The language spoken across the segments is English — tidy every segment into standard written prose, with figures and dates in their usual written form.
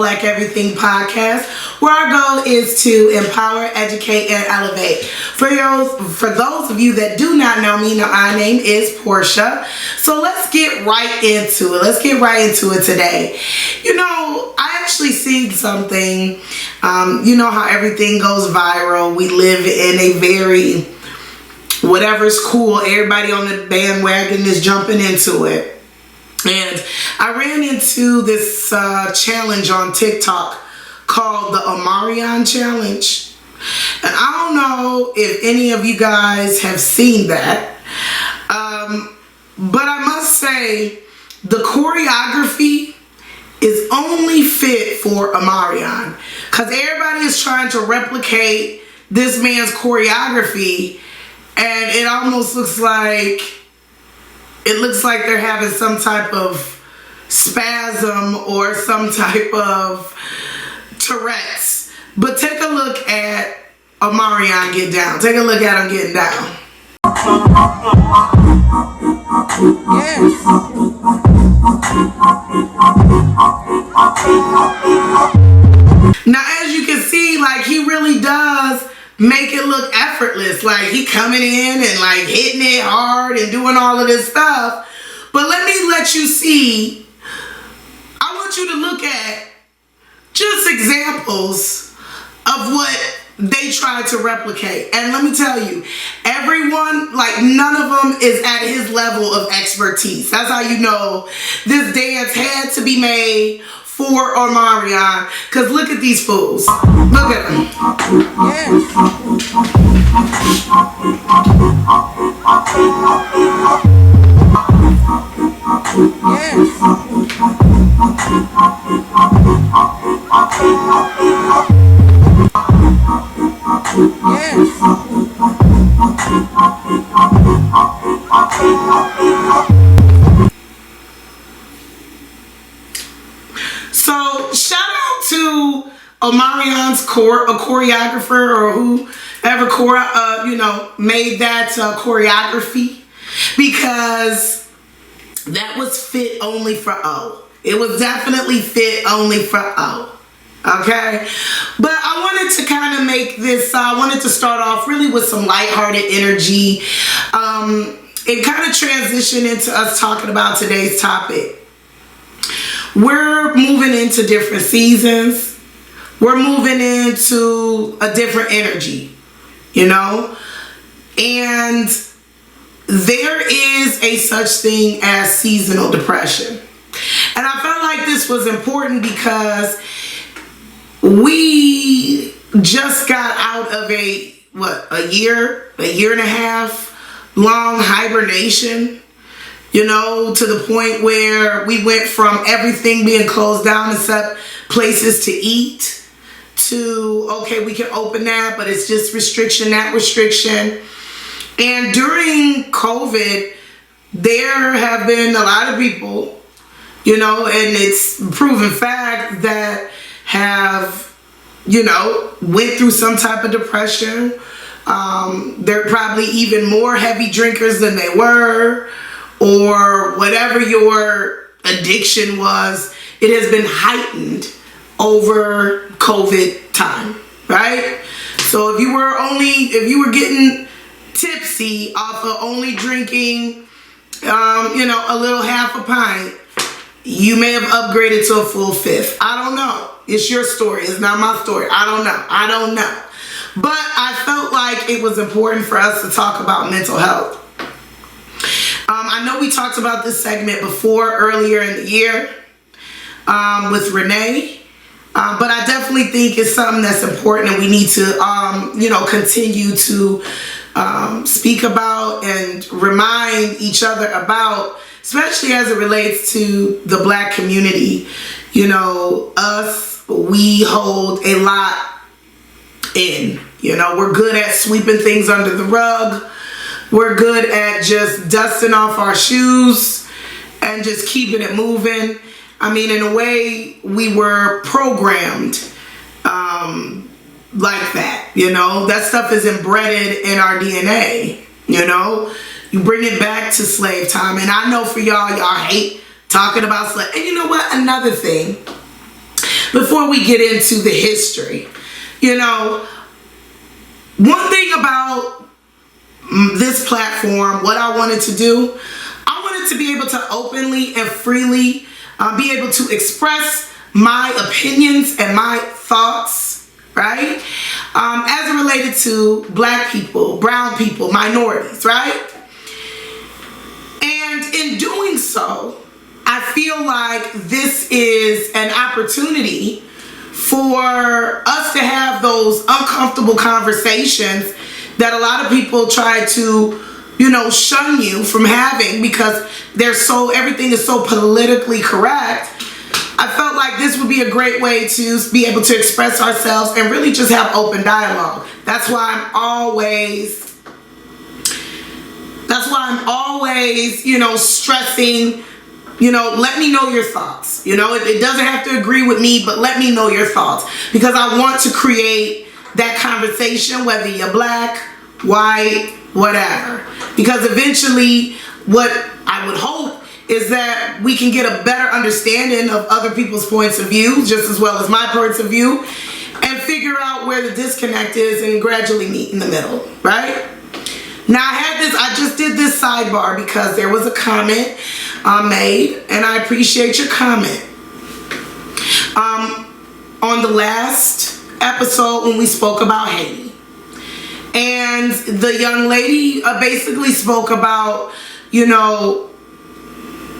Black Everything podcast, where our goal is to empower, educate, and elevate. For those of you that do not know me, my name is Portia. So let's get right into it. Let's get right into it today. You know, I actually seen something. You know how everything goes viral. We live in a very whatever's cool, everybody on the bandwagon is jumping into it. And I ran into this challenge on TikTok called the Omarion Challenge. And I don't know if any of you guys have seen that. But I must say, the choreography is only fit for Omarion. Because everybody is trying to replicate this man's choreography. And it almost looks like they're having some type of spasm or some type of Tourette's. But take a look at Omarion get down. Take a look at him getting down. Yes. Now, as you can see, like, he really does make it look effortless. Like, he coming in and like hitting it hard and doing all of this stuff. But let me let you see. I want you to look at just examples of what they try to replicate. And let me tell you, everyone, like, none of them is at his level of expertise. That's how you know this dance had to be made for Omarion. Because look at these fools. Look at them. Yes. So shout out to Omarion's choreographer, or whoever made that choreography, because that was fit only for O. It was definitely fit only for O. Okay, but I wanted to kind of make this. I wanted to start off really with some lighthearted energy, and kind of transition into us talking about today's topic. We're moving into different seasons. We're moving into a different energy, you know? And there is a such thing as seasonal depression. And I felt like this was important because we just got out of a year and a half long hibernation. You know, to the point where we went from everything being closed down except places to eat to, okay, we can open that, but it's just restriction, that restriction. And during COVID, there have been a lot of people, you know, and it's proven fact that have, you know, went through some type of depression. They're probably even more heavy drinkers than they were. Or whatever your addiction was, it has been heightened over COVID time, right? So if you were getting tipsy off of only drinking, a little half a pint, you may have upgraded to a full fifth. I don't know. It's your story. It's not my story. I don't know. But I felt like it was important for us to talk about mental health. I know we talked about this segment before earlier in the year with Renee, but I definitely think it's something that's important and we need to, continue to speak about and remind each other about, especially as it relates to the Black community. You know, we hold a lot in. You know, we're good at sweeping things under the rug. We're good at just dusting off our shoes and just keeping it moving. I mean, in a way, we were programmed like that, you know? That stuff is embedded in our DNA, you know? You bring it back to slave time. And I know for y'all hate talking about slave. And you know what? Another thing. before we get into the history. You know, one thing about this platform, what I wanted to do, I wanted to be able to openly and freely be able to express my opinions and my thoughts, right? As it related to Black people, brown people, minorities, right? And in doing so, I feel like this is an opportunity for us to have those uncomfortable conversations that a lot of people try to, you know, shun you from having because everything is so politically correct. I felt like this would be a great way to be able to express ourselves and really just have open dialogue. That's why I'm always, you know, stressing, you know, let me know your thoughts. You know, it doesn't have to agree with me, but let me know your thoughts, because I want to create that conversation, whether you're Black, white, whatever. Because eventually what I would hope is that we can get a better understanding of other people's points of view, just as well as my points of view, and figure out where the disconnect is and gradually meet in the middle, right? Now I just did this sidebar because there was a comment made, and I appreciate your comment. On the last episode when we spoke about Haiti, and the young lady basically spoke about, you know,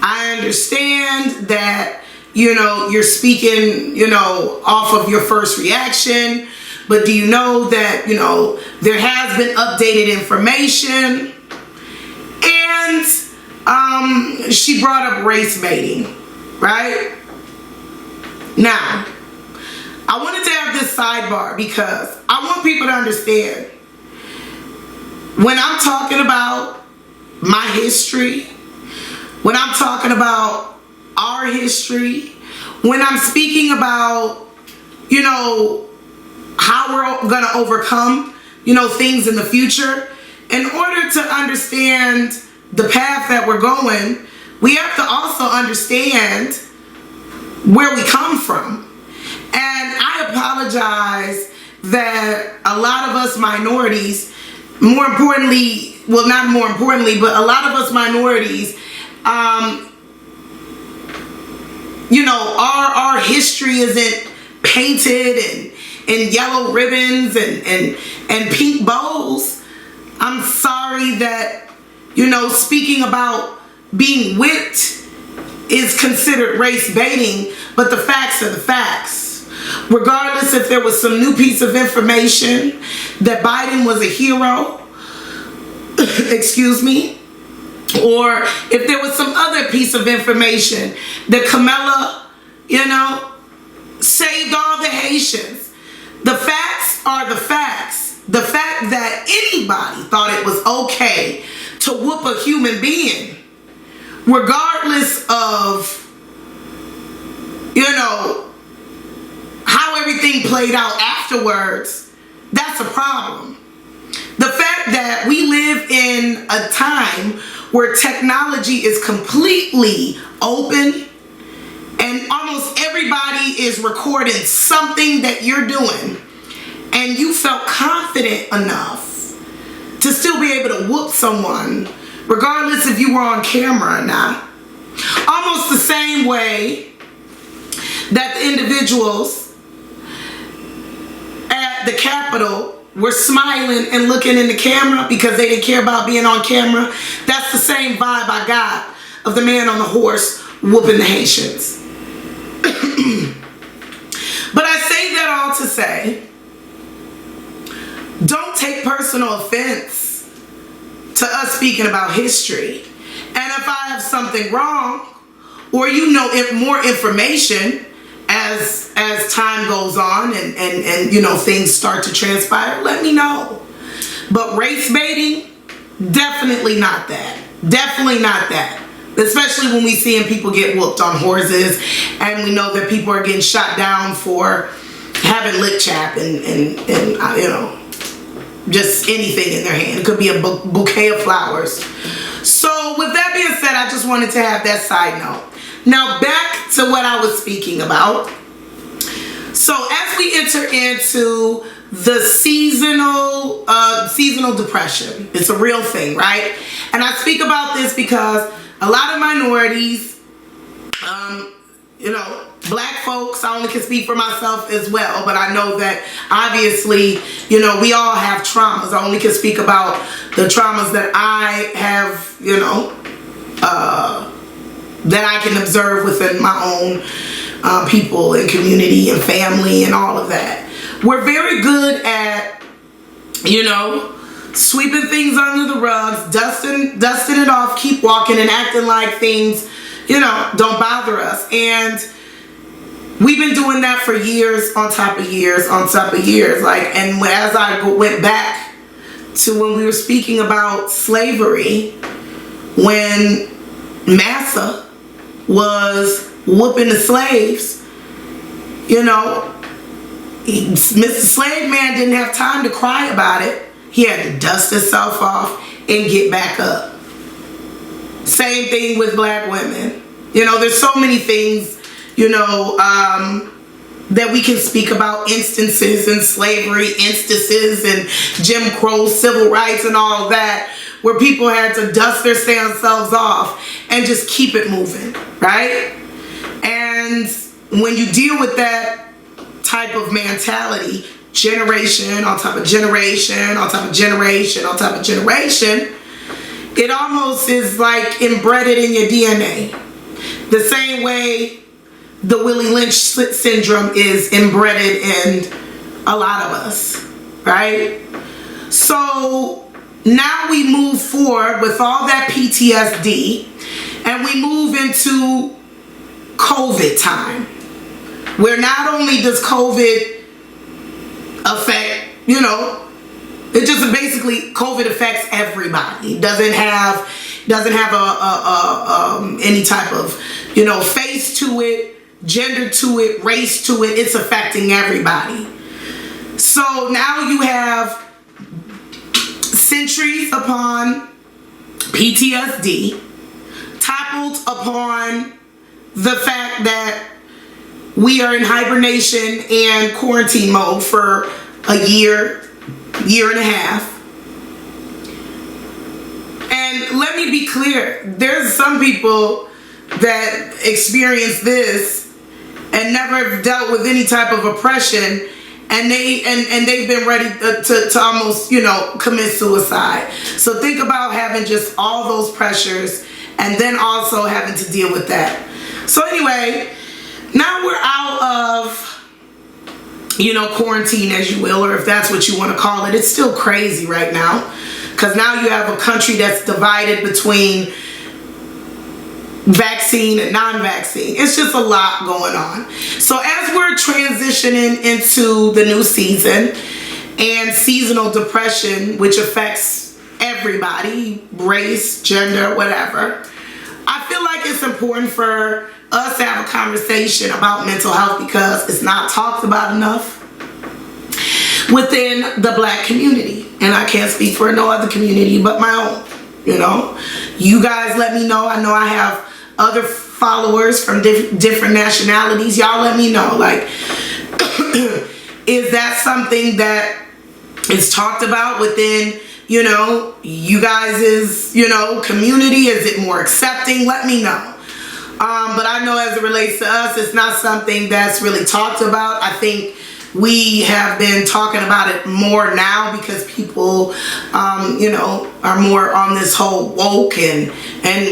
I understand that, you know, you're speaking, you know, off of your first reaction, but do you know that, you know, there has been updated information? And she brought up race baiting, right? Now, I wanted to have this sidebar because I want people to understand, when I'm talking about my history, when I'm talking about our history, when I'm speaking about, you know, how we're going to overcome, you know, things in the future, in order to understand the path that we're going, we have to also understand where we come from. And I apologize that a lot of us minorities, more importantly, well, not more importantly, but a lot of us minorities, you know, our history isn't painted and yellow ribbons and pink bows. I'm sorry that, you know, speaking about being whipped is considered race baiting, but the facts are the facts. Regardless if there was some new piece of information that Biden was a hero, excuse me, or if there was some other piece of information that Kamala, you know, saved all the Haitians. The facts are the facts. The fact that anybody thought it was okay to whoop a human being, regardless of, you know, how everything played out afterwards, that's a problem. The fact that we live in a time where technology is completely open and almost everybody is recording something that you're doing, and you felt confident enough to still be able to whoop someone, regardless if you were on camera or not. Almost the same way that the individuals at the Capitol were smiling and looking in the camera because they didn't care about being on camera. That's the same vibe I got of the man on the horse whooping the Haitians. But I say that all to say, don't take personal offense to us speaking about history. And if I have something wrong, or you know more information as time goes on and you know things start to transpire, let me know. But race baiting, definitely not that. Definitely not that. Especially when we seeing people get whooped on horses, and we know that people are getting shot down for having lick chap and you know, just anything in their hand. It could be a bouquet of flowers. So with that being said, I just wanted to have that side note. Now back to what I was speaking about. So as we enter into the seasonal depression, it's a real thing, right? And I speak about this because a lot of minorities, black folks, I only can speak for myself as well, but I know that obviously, we all have traumas. I only can speak about the traumas that I have, that I can observe within my own people and community and family and all of that. We're very good at, sweeping things under the rugs, dusting it off, keep walking and acting like things, don't bother us. And we've been doing that for years on top of years on top of years. And as I went back to when we were speaking about slavery, when Massa was whooping the slaves, Mr. Slave Man didn't have time to cry about it. He had to dust himself off and get back up. Same thing with black women. There's so many things, that we can speak about, instances in slavery, instances in Jim Crow, civil rights and all of that, where people had to dust themselves off and just keep it moving, right? And when you deal with that type of mentality, generation on top of generation on top of generation on top of generation, it almost is like embedded in your DNA. The same way the Willie Lynch syndrome is embedded in a lot of us, right? So now we move forward with all that PTSD and we move into COVID time, where not only does COVID affect, it just basically, COVID affects everybody. It doesn't have any type of, face to it, gender to it, race to it. It's affecting everybody. So now you have centuries upon PTSD toppled upon the fact that we are in hibernation and quarantine mode for a year and a half. And let me be clear, there's some people that experience this and never dealt with any type of oppression, and they've been ready to almost, commit suicide. So think about having just all those pressures and then also having to deal with that. So anyway, now we're out of, quarantine, as you will, or if that's what you want to call it. It's still crazy right now, because now you have a country that's divided between vaccine and non-vaccine. It's just a lot going on. So as we're transitioning into the new season and seasonal depression, which affects everybody, race, gender, whatever, I feel like it's important for us to have a conversation about mental health, because it's not talked about enough within the black community. And I can't speak for no other community but my own. You guys let me know. I know I have other followers from different nationalities. Y'all let me know, is that something that is talked about within, you guys' community? Is it more accepting? Let me know. But I know as it relates to us, it's not something that's really talked about. I think we have been talking about it more now because people, are more on this whole woke and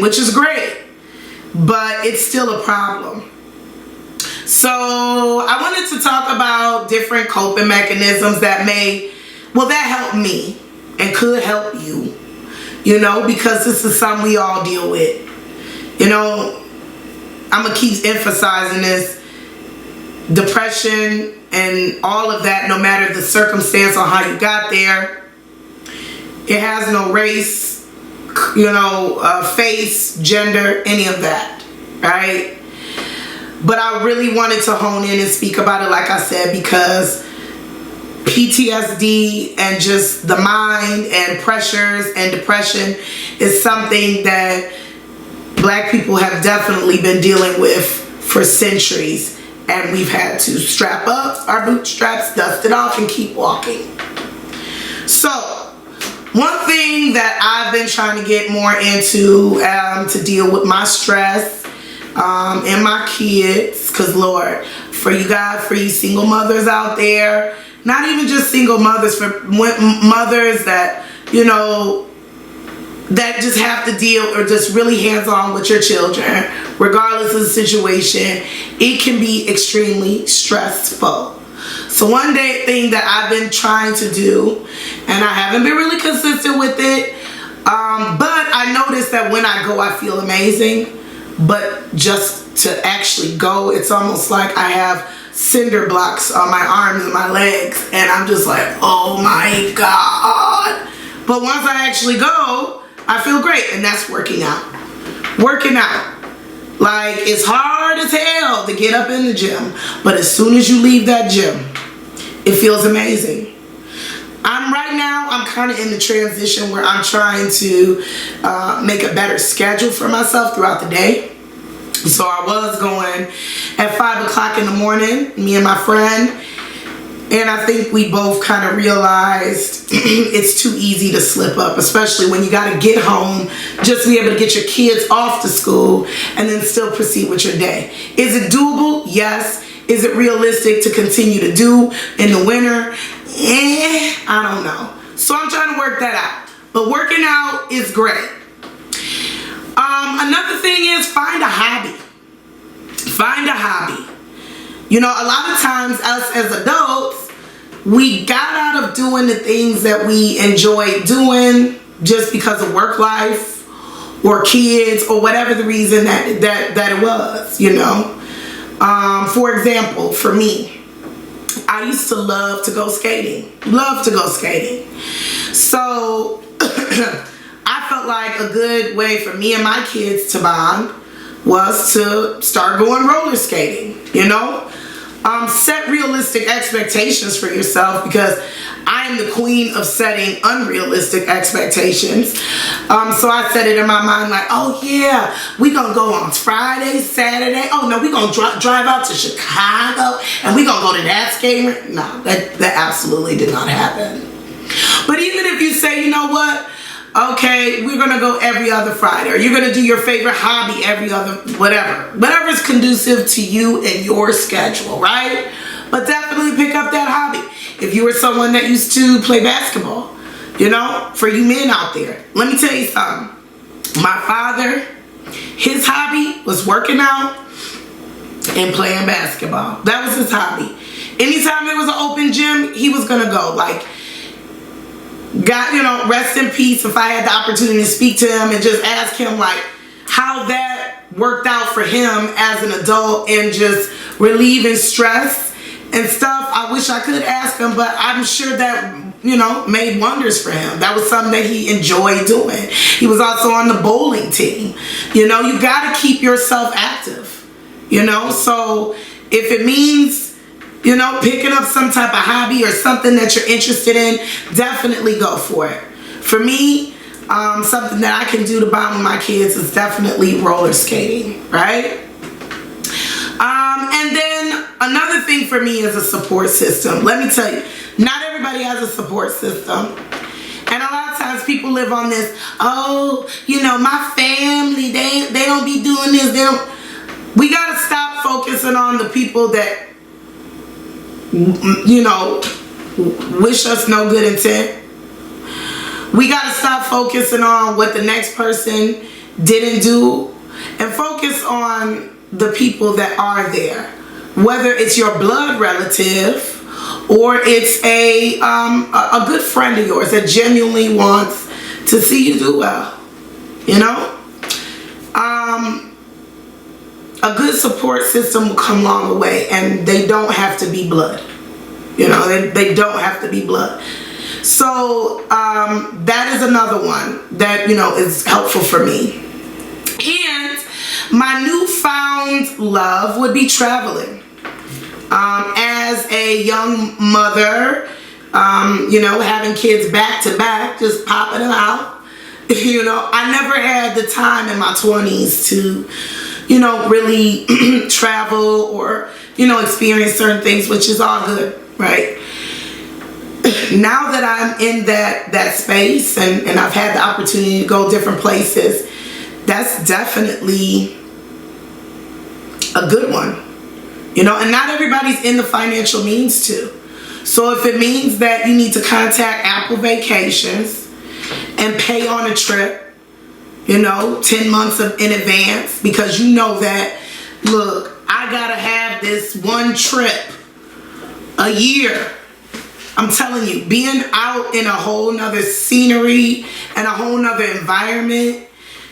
which is great, but it's still a problem. So I wanted to talk about different coping mechanisms that that help me and could help you, because this is something we all deal with. I'm going to keep emphasizing this. Depression and all of that, no matter the circumstance on how you got there, it has no race, face, gender, any of that, right? But I really wanted to hone in and speak about it, like I said, because PTSD and just the mind and pressures and depression is something that black people have definitely been dealing with for centuries. and we've had to strap up our bootstraps, dust it off, and keep walking. So, one thing that I've been trying to get more into to deal with my stress and my kids, because Lord, for you guys, for you single mothers out there, not even just single mothers, for mothers that, you know, that just have to deal or just really hands-on with your children, regardless of the situation, it can be extremely stressful. So one thing that I've been trying to do, and I haven't been really consistent with it, but I noticed that when I go, I feel amazing. But just to actually go, it's almost like I have cinder blocks on my arms and my legs, and I'm just like, oh my God. But once I actually go, I feel great, and that's working out. Working out. Like, it's hard as hell to get up in the gym, but as soon as you leave that gym, it feels amazing. I'm kind of in the transition where I'm trying to make a better schedule for myself throughout the day. So I was going at 5 o'clock in the morning, me and my friend, and I think we both kind of realized it's too easy to slip up, especially when you got to get home just to be able to get your kids off to school and then still proceed with your day. Is it doable? Yes. Is it realistic to continue to do in the winter? I don't know. So I'm trying to work that out. But working out is great. Another thing is find a hobby. Find a hobby. You know, a lot of times us as adults, we got out of doing the things that we enjoy doing just because of work life or kids or whatever the reason that it was, you know. For example, for me, I used to love to go skating. Love to go skating. So I felt like a good way for me and my kids to bond was to start going roller skating, you know. Set realistic expectations for yourself, because I am the queen of setting unrealistic expectations. So I set it in my mind like, oh yeah, we gonna go on Friday, Saturday. Oh no, we gonna drive out to Chicago and we gonna go to that skating rink. No, that absolutely did not happen. But even if you say, you know what, okay, we're gonna go every other Friday, or you're gonna do your favorite hobby every other, whatever's conducive to you and your schedule, right? But definitely pick up that hobby. If you were someone that used to play basketball, you know, for you men out there, let me tell you something. My father, his hobby was working out and playing basketball. That was his hobby. Anytime there was an open gym, he was gonna go. Like, God, you know, rest in peace if I had the opportunity to speak to him and just ask him like how that worked out for him as an adult and just relieving stress and stuff. I wish I could ask him, but I'm sure that, you know, made wonders for him. That was something that he enjoyed doing. He was also on the bowling team. You know, you got to keep yourself active, you know. So if it means, you know, picking up some type of hobby or something that you're interested in, definitely go for it. For me, something that I can do to bond with my kids is definitely roller skating, right? And then another thing for me is a support system. Let me tell you, not everybody has a support system. And a lot of times people live on this, oh, you know, my family, they don't be doing this. We got to stop focusing on the people that, you know, wish us no good intent. We got to stop focusing on what the next person didn't do and focus on the people that are there. Whether it's your blood relative or it's a good friend of yours that genuinely wants to see you do well, you know. A good support system will come along the way, and they don't have to be blood. You know, they don't have to be blood. So that is another one that, you know, is helpful for me. And my newfound love would be traveling. As a young mother, you know, having kids back to back, just popping them out. You know, I never had the time in my 20s to you know, really travel or, you know, experience certain things, which is all good, right? Now that I'm in that space and I've had the opportunity to go different places, that's definitely a good one. You know, and not everybody's in the financial means to. So if it means that you need to contact Apple Vacations and pay on a trip, you know, 10 months in advance, because you know that, look, I gotta have this one trip a year. I'm telling you, being out in a whole nother scenery and a whole nother environment,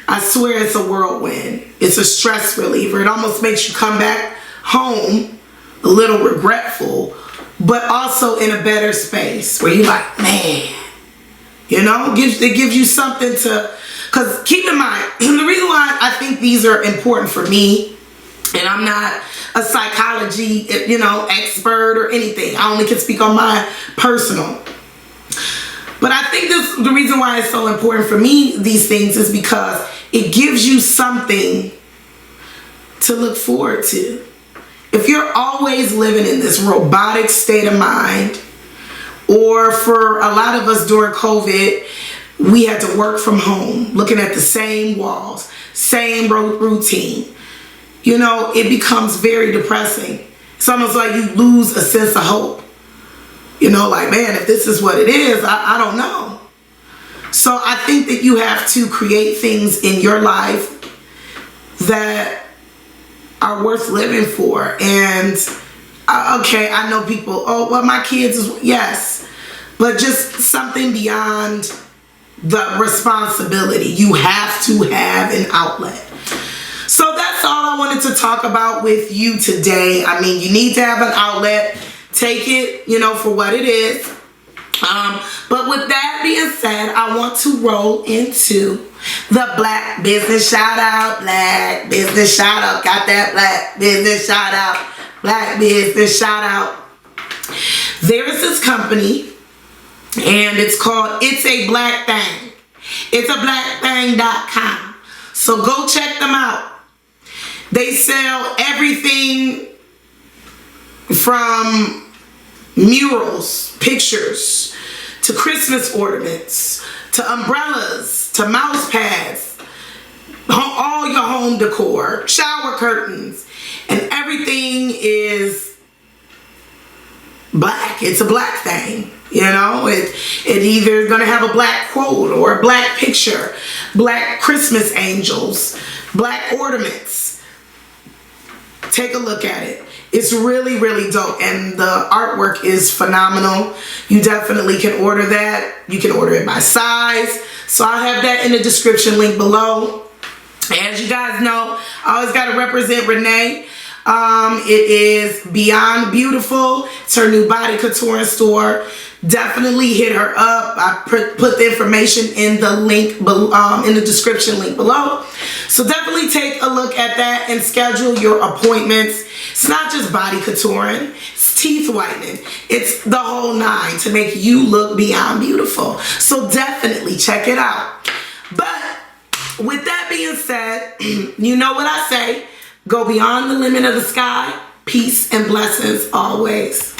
I swear it's a whirlwind. It's a stress reliever. It almost makes you come back home a little regretful, but also in a better space where you're like, man, you know, it gives you something to, because keep in mind, the reason why I think these are important for me, and I'm not a psychology, you know, expert or anything. I only can speak on my personal. But I think the reason why it's so important for me, these things, is because it gives you something to look forward to. If you're always living in this robotic state of mind, or for a lot of us during COVID, we had to work from home, looking at the same walls, same routine, you know, it becomes very depressing. It's almost like you lose a sense of hope. You know, like, man, if this is what it is, I don't know. So I think that you have to create things in your life that are worth living for. And, okay, I know people, oh, well, my kids, yes. But just something beyond the responsibility. You have to have an outlet. So that's all I wanted to talk about with you today. I mean, you need to have an outlet. Take it, you know, for what it is. But with that being said, I want to roll into the Black Business Shout Out. Black Business Shout Out. Got that Black Business Shout Out. Black Business Shout Out. There is this company, and it's called It's A Black Thang. It's a blackthang.com. So go check them out. They sell everything from murals, pictures, to Christmas ornaments, to umbrellas, to mouse pads, all your home decor, shower curtains, and everything is black. It's a black thing. You know, it either is going to have a black quote or a black picture, black Christmas angels, black ornaments. Take a look at it. It's really, really dope. And the artwork is phenomenal. You definitely can order that. You can order it by size. So I'll have that in the description link below. As you guys know, I always got to represent Renee. It is Beyond Beautiful. It's her new body contouring store. Definitely hit her up. I put the information in the link below, in the description link below. So definitely take a look at that and schedule your appointments. It's not just body contouring, it's teeth whitening. It's the whole nine to make you look beyond beautiful. So definitely check it out. But with that being said, you know what I say. Go beyond the limit of the sky. Peace and blessings always.